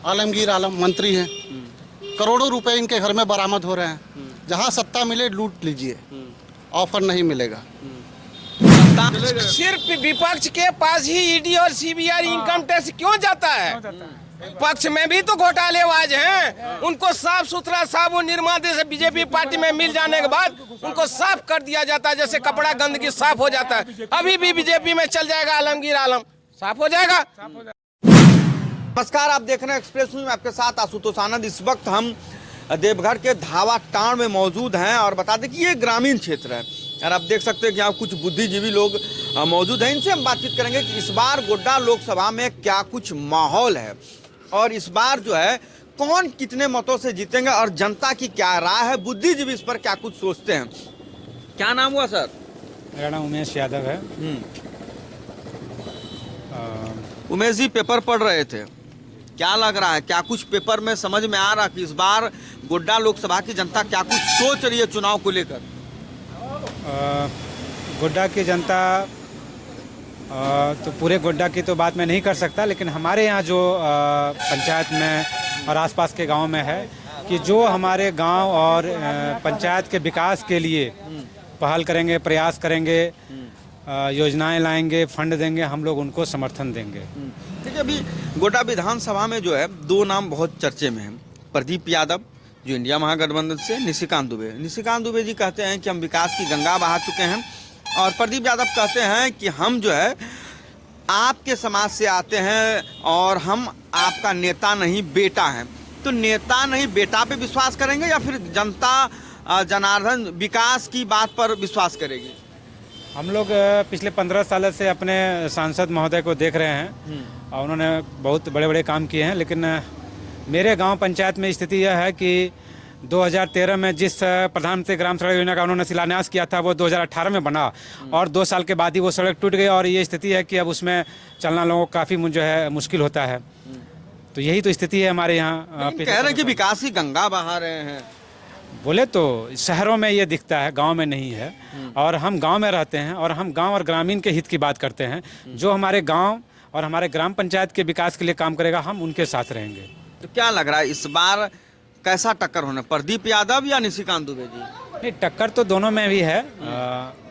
आलमगीर आलम मंत्री हैं, करोड़ों रुपए इनके घर में बरामद हो रहे हैं। जहां सत्ता मिले लूट लीजिए, ऑफर नहीं मिलेगा। सिर्फ विपक्ष के पास ही ईडी और सीबीआई इनकम टैक्स क्यों जाता है? पक्ष में भी तो घोटालेबाज हैं। उनको साफ सुथरा साबुन निर्मा जैसे बीजेपी पार्टी में मिल जाने के बाद उनको साफ कर दिया जाता है, जैसे कपड़ा गंदगी साफ हो जाता है। अभी भी बीजेपी में चल जाएगा आलमगीर आलम, साफ हो जाएगा। नमस्कार, आप देख रहे हैं एक्सप्रेस न्यूज में आपके साथ आशुतोष आनंद। इस वक्त हम देवघर के धावा टाण में मौजूद हैं और बता दें कि ये ग्रामीण क्षेत्र है और आप देख सकते हैं कि यहाँ कुछ बुद्धिजीवी लोग मौजूद हैं। इनसे हम बातचीत करेंगे कि इस बार गोड्डा लोकसभा में क्या कुछ माहौल है और इस बार जो है कौन कितने मतों से जीतेंगे और जनता की क्या राय है, बुद्धिजीवी इस पर क्या कुछ सोचते हैं। क्या नाम हुआ सर? मेरा नाम उमेश यादव है। उमेश जी, पेपर पढ़ रहे थे, क्या लग रहा है, क्या कुछ पेपर में समझ में आ रहा कि इस बार गोड्डा लोकसभा की जनता क्या कुछ सोच रही है चुनाव को लेकर? गोड्डा की जनता तो पूरे गोड्डा की तो बात मैं नहीं कर सकता, लेकिन हमारे यहाँ जो पंचायत में और आसपास के गांव में है कि जो हमारे गांव और पंचायत के विकास के लिए पहल करेंगे, प्रयास करेंगे, योजनाएं लाएंगे, फंड देंगे, हम लोग उनको समर्थन देंगे। देखिए, अभी गोड्डा विधानसभा में जो है दो नाम बहुत चर्चे में हैं। प्रदीप यादव जो इंडिया महागठबंधन से, निशिकांत दुबे। निशिकांत दुबे जी कहते हैं कि हम विकास की गंगा बहा चुके हैं और प्रदीप यादव कहते हैं कि हम जो है आपके समाज से आते हैं और हम आपका नेता नहीं बेटा हैं। तो नेता नहीं बेटा पे विश्वास करेंगे या फिर जनता जनार्दन विकास की बात पर विश्वास करेगी? हम लोग पिछले 15 साल से अपने सांसद महोदय को देख रहे हैं और उन्होंने बहुत बड़े बड़े काम किए हैं, लेकिन मेरे गांव पंचायत में स्थिति यह है कि 2013 में जिस प्रधानमंत्री ग्राम सड़क योजना का उन्होंने शिलान्यास किया था वो 2018 में बना और 2 साल के बाद ही वो सड़क टूट गई और ये स्थिति है कि अब उसमें चलना लोगों को काफ़ी जो है मुश्किल होता है। तो यही तो स्थिति है हमारे यहाँ। कह रहे हैं कि विकास की गंगा बहा रहे हैं। बोले तो शहरों में ये दिखता है, गांव में नहीं है। और हम गांव में रहते हैं और हम गांव और ग्रामीण के हित की बात करते हैं। जो हमारे गांव और हमारे ग्राम पंचायत के विकास के लिए काम करेगा, हम उनके साथ रहेंगे। तो क्या लग रहा है इस बार कैसा टक्कर होना, प्रदीप यादव या निशिकांत दुबे जी? नहीं, टक्कर तो दोनों में भी है।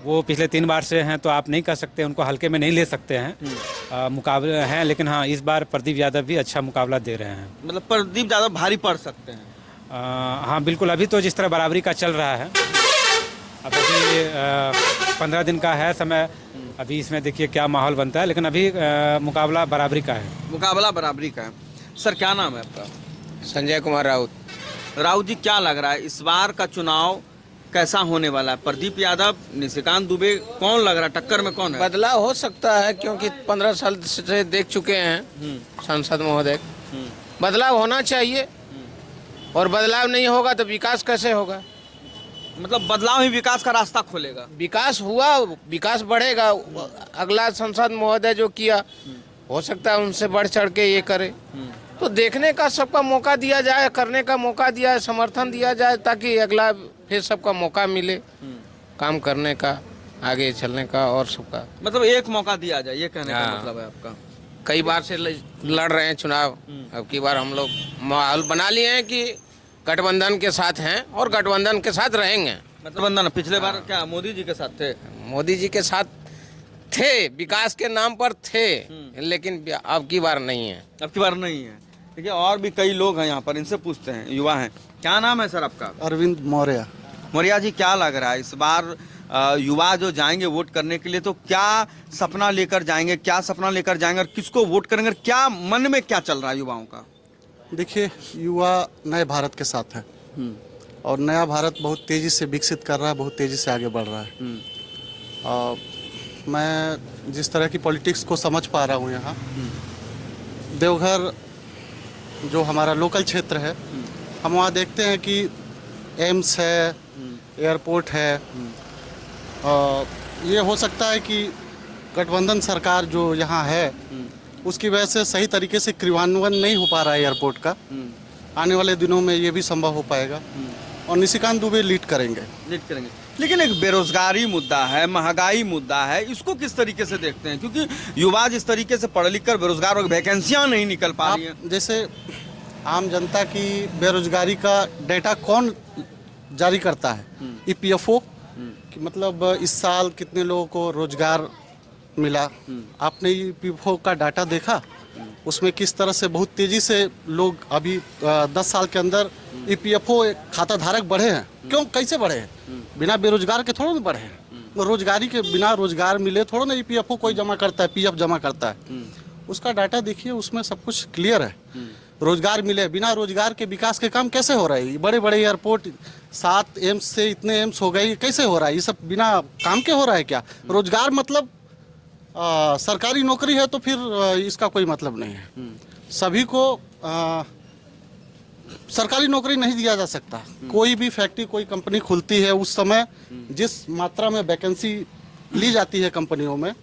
वो पिछले 3 बार से हैं तो आप नहीं कह सकते, उनको हल्के में नहीं ले सकते हैं। मुकाबले हैं, लेकिन हाँ, इस बार प्रदीप यादव भी अच्छा मुकाबला दे रहे हैं। मतलब प्रदीप यादव भारी पड़ सकते हैं? हाँ बिल्कुल। अभी तो जिस तरह बराबरी का चल रहा है, अब अभी 15 दिन का है समय, अभी इसमें देखिए क्या माहौल बनता है, लेकिन अभी मुकाबला बराबरी का है। मुकाबला बराबरी का है। सर, क्या नाम है आपका? संजय कुमार राउत। राउत जी, क्या लग रहा है इस बार का चुनाव कैसा होने वाला है? प्रदीप यादव, निशिकांत दुबे, कौन लग रहा है, टक्कर में कौन है? बदलाव हो सकता है क्योंकि 15 साल से देख चुके हैं सांसद महोदय। बदलाव होना चाहिए और बदलाव नहीं होगा तो विकास कैसे होगा? मतलब बदलाव ही विकास का रास्ता खोलेगा। विकास हुआ, विकास बढ़ेगा। अगला सांसद महोदय जो किया, हो सकता है उनसे बढ़ चढ़ के ये करे। तो देखने का सबका मौका दिया जाए, करने का मौका दिया जाए, समर्थन दिया जाए, ताकि अगला फिर सबका मौका मिले काम करने का, आगे चलने का और सबका। मतलब एक मौका दिया जाए, ये कहने का मतलब है आपका? कई बार से लड़ रहे हैं चुनाव, अब की बार हम लोग माहौल बना लिए हैं कि गठबंधन के साथ हैं और गठबंधन के साथ रहेंगे। गठबंधन पिछले बार क्या मोदी जी के साथ थे? मोदी जी के साथ थे, विकास के नाम पर थे, लेकिन अब की बार नहीं है। अब की बार नहीं है। देखिए, और भी कई लोग हैं यहाँ पर, इनसे पूछते हैं, युवा हैं। क्या नाम है सर आपका? अरविंद मौर्य। मौर्य जी, क्या लग रहा है इस बार युवा जो जाएंगे वोट करने के लिए तो क्या सपना लेकर जाएंगे, क्या सपना लेकर जाएंगे और किसको वोट करेंगे, क्या मन में क्या चल रहा है युवाओं का? देखिए, युवा नए भारत के साथ है और नया भारत बहुत तेज़ी से विकसित कर रहा है, बहुत तेज़ी से आगे बढ़ रहा है। मैं जिस तरह की पॉलिटिक्स को समझ पा रहा हूँ यहाँ, देवघर जो हमारा लोकल क्षेत्र है, हम वहाँ देखते हैं कि एम्स है, एयरपोर्ट है। ये हो सकता है कि गठबंधन सरकार जो यहाँ है उसकी वजह से सही तरीके से क्रियान्वयन नहीं हो पा रहा है एयरपोर्ट का। आने वाले दिनों में ये भी संभव हो पाएगा और निशिकांत दुबे लीड करेंगे। लेकिन एक बेरोजगारी मुद्दा है, महंगाई मुद्दा है, इसको किस तरीके से देखते हैं? क्योंकि युवा जिस तरीके से पढ़ लिख कर बेरोजगार हो, वैकेंसियां नहीं निकल पा रही हैं। जैसे आम जनता की बेरोजगारी का डेटा कौन जारी करता है? ईपीएफओ कि मतलब इस साल कितने लोगों को रोजगार मिला। आपने ईपीएफओ का डाटा देखा? उसमें किस तरह से बहुत तेजी से लोग अभी 10 साल के अंदर ईपीएफओ खाता धारक बढ़े हैं। क्यों, कैसे बढ़े हैं? बिना बेरोजगार के थोड़ा ना बढ़े हैं। रोजगारी के बिना रोजगार मिले थोड़ा ना ईपीएफओ कोई जमा करता है, पीएफ जमा करता है। उसका डाटा देखिए, उसमें सब कुछ क्लियर है। रोजगार मिले, बिना रोजगार के विकास के काम कैसे हो रहा है? बड़े बड़े एयरपोर्ट 7 एम्स से इतने एम्स हो गए, कैसे हो रहा है? ये सब बिना काम के हो रहा है क्या? रोजगार मतलब सरकारी नौकरी है तो फिर इसका कोई मतलब नहीं है। सभी को सरकारी नौकरी नहीं दिया जा सकता। कोई भी फैक्ट्री, कोई कंपनी खुलती है, उस समय जिस मात्रा में वैकेंसी ली जाती है कंपनियों में,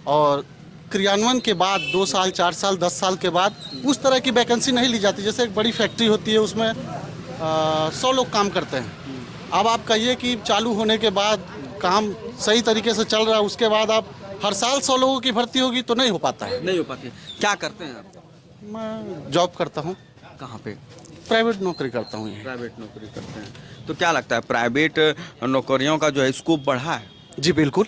और क्रियान्वयन के बाद 2 साल, 4 साल, 10 साल के बाद उस तरह की वैकेंसी नहीं ली जाती। जैसे एक बड़ी फैक्ट्री होती है, उसमें 100 लोग काम करते हैं। अब आप कहिए कि चालू होने के बाद काम सही तरीके से चल रहा है, उसके बाद आप हर साल 100 लोगों की भर्ती होगी तो नहीं हो पाता है। नहीं हो पाती। क्या करते हैं आप? मैं जॉब करता हूँ। कहाँ पे? प्राइवेट नौकरी करता हूँ। प्राइवेट नौकरी करते हैं। तो क्या लगता है, प्राइवेट नौकरियों का जो है स्कोप बढ़ा है? जी बिल्कुल,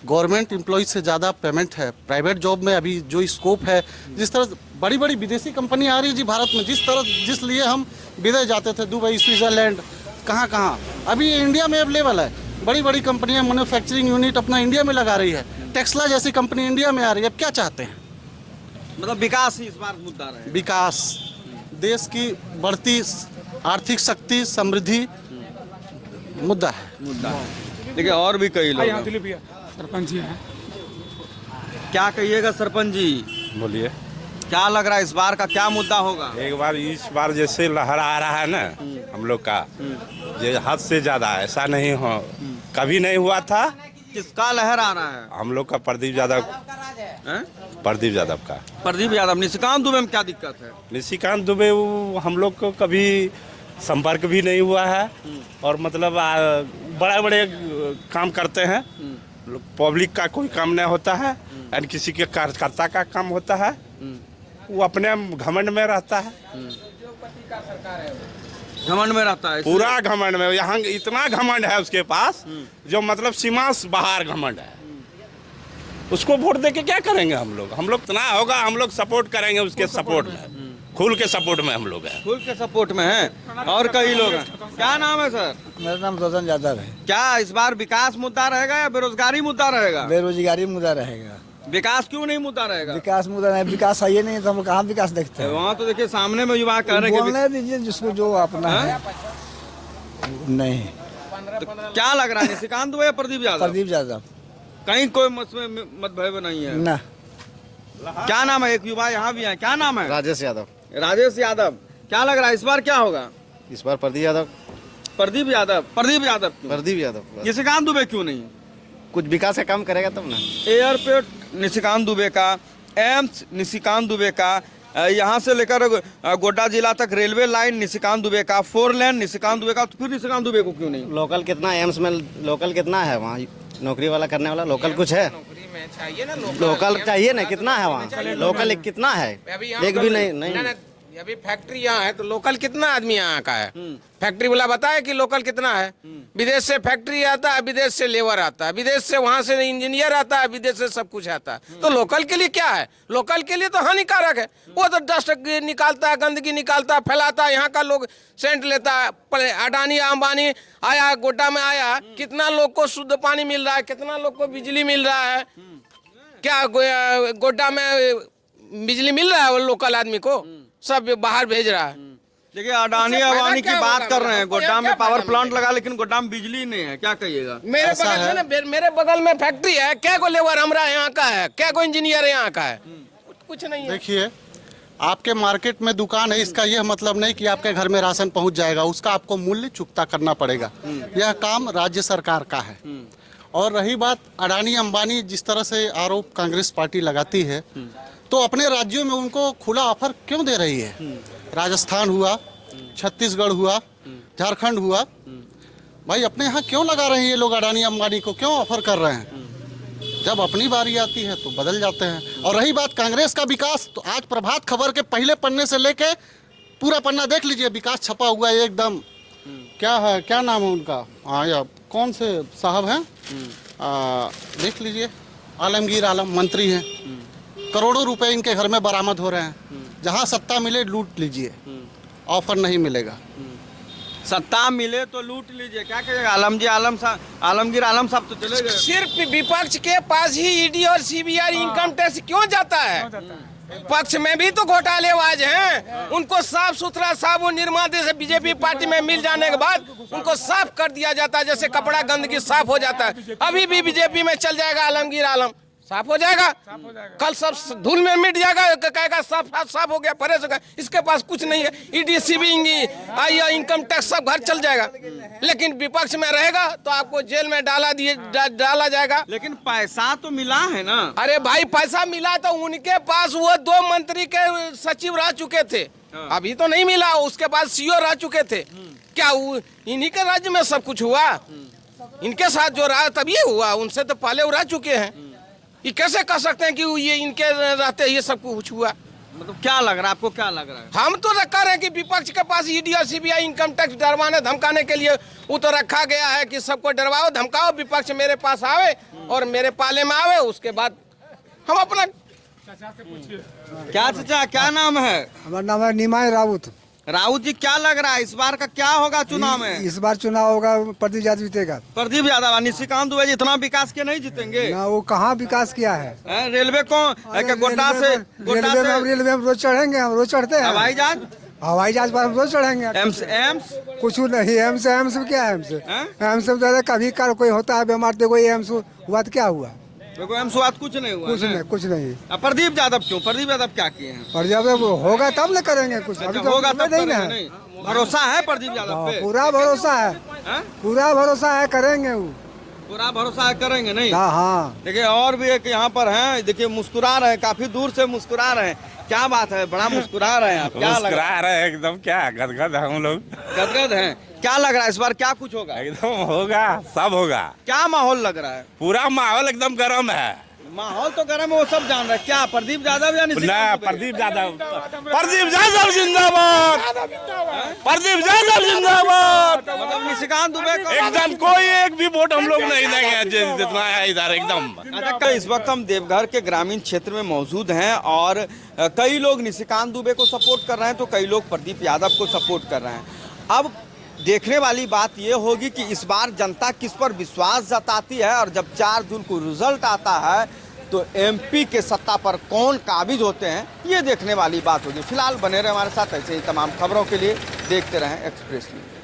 गवर्नमेंट एम्प्लॉय से ज़्यादा पेमेंट है प्राइवेट जॉब में। अभी जो स्कोप है, जिस तरह बड़ी बड़ी विदेशी कंपनी आ रही है जी भारत में, जिस लिए हम विदेश जाते थे, दुबई, स्विट्जरलैंड, कहाँ, अभी इंडिया में अवेलेबल है। बड़ी बड़ी कंपनियां मैन्युफैक्चरिंग यूनिट अपना इंडिया में लगा रही है। टेस्ला जैसी कंपनी इंडिया में आ रही है। अब क्या चाहते हैं? मतलब विकास ही इस बार मुद्दा रहे। विकास, देश की बढ़ती आर्थिक शक्ति, समृद्धि मुद्दा है। देखिए और भी कई लोग हैं। सरपंच जी हैं। क्या कहिएगा सरपंच जी? बोलिए। क्या लग रहा है इस बार का क्या मुद्दा होगा? इस बार जैसे लहर आ रहा है ना हम लोग का, ये हद से ज्यादा, ऐसा नहीं हो, कभी नहीं हुआ था। किसका लहर आ रहा है? हम लोग का प्रदीप यादव। प्रदीप यादव का। प्रदीप यादव। निशिकांत दुबे में क्या दिक्कत है? निशिकांत दुबे हम लोग को कभी संपर्क भी नहीं हुआ है, और मतलब बड़े बड़े काम करते हैं। पब्लिक का कोई काम नहीं होता है, यानी किसी के कार्यकर्ता का काम होता है। वो अपने घमंड में रहता है। घमंड में रहता है, पूरा घमंड में। यहाँ इतना घमंड है उसके पास, जो मतलब सीमा से बाहर घमंड है। उसको वोट दे के क्या करेंगे हम लोग इतना होगा, हम लोग सपोर्ट करेंगे उसके सपोर्ट में, खुल के सपोर्ट में हम लोग हैं। खुल के सपोर्ट में हैं। और कई लोग हैं। क्या नाम है सर? मेरा नाम रोशन यादव है। क्या इस बार विकास मुद्दा रहेगा या बेरोजगारी मुद्दा रहेगा? बेरोजगारी मुद्दा रहेगा। विकास क्यों नहीं मुद्दा रहेगा? विकास मुद्दा नहीं, विकास है ही नहीं तो हम कहाँ विकास देखते हैं? वहाँ तो देखिए सामने में युवा कह रहे हैं कि बोलने दीजिए जिसको जो अपना है। नहीं, तो क्या लग रहा है, निशिकांत दुबे या प्रदीप यादव? प्रदीप यादव। कहीं कोई मतभेद नहीं है ना। क्या नाम है? एक युवा यहाँ भी है। क्या नाम है? राजेश यादव। राजेश यादव। क्या लग रहा है इस बार क्या होगा? इस बार प्रदीप यादव। प्रदीप यादव। प्रदीप यादव क्यों? प्रदीप यादव। निशिकांत दुबे क्यों नहीं? कुछ विकास का काम करेगा तब ना। एयरपोर्ट निशिकांत दुबे का, एम्स निशिकांत दुबे का, यहाँ से लेकर गोड्डा जिला तक रेलवे लाइन निशिकांत दुबे का, 4 लेन निशिकांत दुबे का, तो फिर निशिकांत दुबे को क्यों नहीं? लोकल कितना एम्स में, लोकल कितना है वहाँ नौकरी वाला करने वाला? लोकल कुछ है? लोकल चाहिए ना, कितना है वहाँ? लोकल कितना है? एक भी नहीं। अभी फैक्ट्री यहाँ है तो लोकल कितना आदमी यहाँ का है? फैक्ट्री वाला बताए कि लोकल कितना है? विदेश से फैक्ट्री आता है, विदेश से लेबर आता है, विदेश से वहाँ से इंजीनियर आता है, विदेश से सब कुछ आता है। तो लोकल के लिए क्या है? लोकल के लिए तो हानिकारक है। वो तो डस्ट निकालता है, गंदगी निकालता है, फैलाता है। यहाँ का लोग सेंट लेता है। अडानी अंबानी आया, गोड्डा में आया, कितना लोग को शुद्ध पानी मिल रहा है, कितना लोग को बिजली मिल रहा है। क्या गोड्डा में बिजली मिल रहा है वो लोकल आदमी को? सब बाहर भेज रहा है। देखिए अडानी अंबानी की बात कर रहे हैं, गोड्डा में पावर प्लांट लगा, लेकिन गोड्डा में बिजली नहीं है। क्या कहिएगा? मेरे बगल में फैक्ट्री है, क्या को लेबर हमारा यहाँ का है, क्या को इंजीनियर यहाँ का है? कुछ नहीं है। देखिए, आपके मार्केट में दुकान है, इसका यह मतलब नहीं कि आपके घर में राशन पहुंच जाएगा। उसका आपको मूल्य चुकता करना पड़ेगा। यह काम राज्य सरकार का है। और रही बात अडानी अंबानी, जिस तरह से आरोप कांग्रेस पार्टी लगाती है, तो अपने राज्यों में उनको खुला ऑफर क्यों दे रही है? राजस्थान हुआ, छत्तीसगढ़ हुआ, झारखंड हुआ, भाई अपने यहाँ क्यों लगा रहे हैं ये लोग? अडानी अंबानी को क्यों ऑफर कर रहे हैं? जब अपनी बारी आती है तो बदल जाते हैं। और रही बात कांग्रेस का विकास, तो आज प्रभात खबर के पहले पन्ने से लेके पूरा पन्ना देख लीजिए, विकास छपा हुआ है एकदम। क्या है, क्या नाम है उनका, हाँ या कौन से साहब हैं, देख लीजिए, आलमगीर आलम मंत्री हैं। करोड़ों रुपए इनके घर में बरामद हो रहे हैं। जहाँ सत्ता मिले लूट लीजिए, ऑफर नहीं मिलेगा। सत्ता मिले तो लूट लीजिए, क्या कहेगा आलमगीर आलम साहब तो चले गए। सिर्फ विपक्ष के पास ही ईडी और सीबीआई इनकम टैक्स क्यों जाता है? पक्ष में भी तो घोटालेबाज हैं। उनको साफ सुथरा साबु निर्मा से बीजेपी पार्टी में मिल जाने के बाद उनको साफ कर दिया जाता है, जैसे कपड़ा गंदगी साफ हो जाता है। अभी भी बीजेपी में चल जाएगा आलमगीर आलम, साफ हो जाएगा। कल सब धूल में मिट जाएगा, कहेगा साफ हो गया, परेश हो गया। इसके पास कुछ नहीं है। ईडी सीबीआई इनकम टैक्स सब घर चल जाएगा। लेकिन विपक्ष में रहेगा तो आपको जेल में डाला जाएगा। लेकिन पैसा तो मिला है ना। अरे भाई पैसा मिला तो उनके पास वो 2 मंत्री के सचिव रह चुके थे, अभी तो नहीं मिला। उसके बाद सीओ रह चुके थे। क्या इन्हीं के राज्य में सब कुछ हुआ? इनके साथ जो रहा तब ये हुआ, उनसे तो पहले वो रह चुके हैं। ये कैसे कह सकते हैं कि ये इनके रहते ये सब कुछ हुआ? मतलब क्या लग रहा है आपको, क्या लग रहा है? हम तो रखा रहे कि विपक्ष के पास ईडी और सीबीआई इनकम टैक्स डरवाने धमकाने के लिए वो तो रखा गया है कि सबको डरवाओ धमकाओ, विपक्ष मेरे पास आवे और मेरे पाले में आवे। उसके बाद हम अपना क्या चाचा, क्या नाम है? हमारा नाम है निमाय राउत। राउत जी, क्या लग रहा है इस बार का क्या होगा चुनाव में? इस बार चुनाव होगा, प्रदीप यादव जीतेगा। प्रदीप यादव, निशिकांत दुबे जी इतना विकास के नहीं जीतेंगे ना, वो कहाँ विकास किया है? रेलवे को गोटा से रेलवे में रोज चढ़ेंगे, हम रोज चढ़ते हैं। हवाई जहाज पर हम रोज चढ़ेंगे। एम्स कुछ नहीं। एम्स क्या है? एम्स में कभी कोई होता है बीमार तो कोई एम्स हुआ तो क्या हुआ? एम्स हुआ कुछ नहीं हुआ। कुछ नहीं। अब प्रदीप यादव क्यों? प्रदीप यादव क्या किए हैं? प्रदीप यादव होगा तब न करेंगे कुछ। अभी तो होगा तब नहीं ना। नहीं भरोसा है प्रदीप यादव पे? पूरा भरोसा है, पूरा भरोसा है, करेंगे वो। पूरा भरोसा है, करेंगे नहीं? हाँ। देखिए और भी एक यहाँ पर हैं, देखिए मुस्कुरा रहे हैं, काफी दूर से मुस्कुरा रहे हैं। क्या बात है, बड़ा मुस्कुरा रहे हैं आप? क्या लग रहा है? एकदम क्या गदगद है हम लोग, गदगद हैं। क्या लग रहा है इस बार क्या कुछ होगा? एकदम होगा, सब होगा। क्या माहौल लग रहा है? पूरा माहौल एकदम गर्म है। माहौल तो गर्म है, वो सब जान रहे हैं। क्या प्रदीप यादव या निशिकांत दुबे? प्रदीप यादव जिंदाबाद, प्रदीप यादव जिंदाबाद। मतलब निशिकांत दुबे को एकदम कोई एक भी वोट हम लोग नहीं देंगे जितना है इधर एकदम। अच्छा, इस वक्त हम देवघर के ग्रामीण क्षेत्र में मौजूद हैं और कई लोग निशिकांत दुबे को सपोर्ट कर रहे हैं तो कई लोग प्रदीप यादव को सपोर्ट कर रहे हैं। अब देखने वाली बात ये होगी कि इस बार जनता किस पर विश्वास जताती है और जब 4 जून को रिजल्ट आता है तो एमपी के सत्ता पर कौन काबिज होते हैं, ये देखने वाली बात होगी। फिलहाल बने रहे हमारे साथ, ऐसे ही तमाम खबरों के लिए देखते रहें एक्सप्रेस न्यूज।